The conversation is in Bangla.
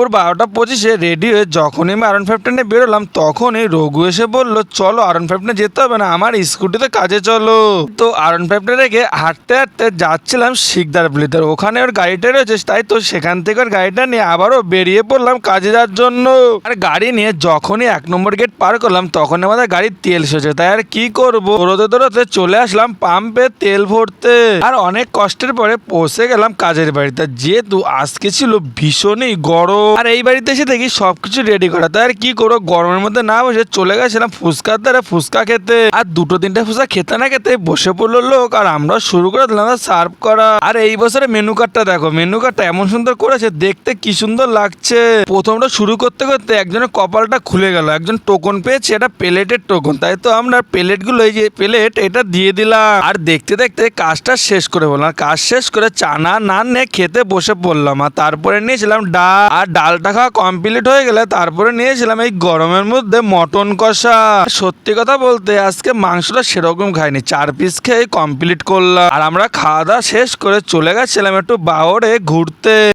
ওর 12:25 রেডি হয়ে যখনই আমি R15 নিয়ে বেরোলাম তখনই রঘু এসে বলল, চলো R15 যেতে হবে না, আমার স্কুটিতে কাজে চলো। তো R15 রেখে হাঁটতে হাঁটতে যাচ্ছিলাম শিকদারপল্লিতে, ওখানে ওর গাড়িটা রয়েছে, তাই তো সেখান থেকে ওর গাড়িটা নিয়ে আবারও বেরিয়ে পড়লাম কাজে যাওয়ার জন্য। আর গাড়ি নিয়ে যখনই 1 নম্বর গেট পার করলাম তখন আমাদের গাড়ির তেল শেষ হয়েছে, তাই আর কি করবো, দৌড়তে দৌড়তে চলে আসলাম পাম্পে তেল ভরতে। আর অনেক কষ্টের পরে পৌঁছে গেলাম কাজের বাড়িতে, যেহেতু আজকে ছিল ভীষণই গরম। আর এই বাড়িতে এসে দেখি সবকিছু রেডি করা, তাই আর কি করবো, গরমের মধ্যে না বসে চলে গেছিলাম ফুচকার দ্বারা ফুচকা খেতে। আর 2-3টে ফুচকা খেতে না খেতে বসে পড়লো লোক, আর আমরা শুরু করে দিলাম সার্ভ করা। আর এই বছরে মেনু কার্ডটা দেখো, মেনু কার্ডটা এমন সুন্দর করেছে, দেখতে কি সুন্দর লাগছে। প্রথমটা শুরু করতে করতে একজনের কপালটা খুলে গেল, একজন টোকন পেয়েছে, এটা প্লেটের টোকন, তাই তো আমরা প্লেটগুলো, এই যে প্লেট, এটা দিয়ে দিলাম। আর দেখতে দেখতে কাজটা শেষ করে বললাম, কাজ শেষ করে চানা নান নিয়ে খেতে বসে পড়লাম। আর তারপরে নিয়েছিলাম ডাল, আর ডালটা খাওয়া কমপ্লিট হয়ে গেলে তারপরে নিয়েছিলাম এই গরমের মধ্যে মটন কষা। সত্যি কথা বলতে আজকে মাংসটা সেরকম খাইনি, 4 পিস খেয়ে কমপ্লিট করলাম। আর আমরা খাওয়া দাওয়া শেষ করে চলে গেছিলাম একটু বাওরে ঘুরতে।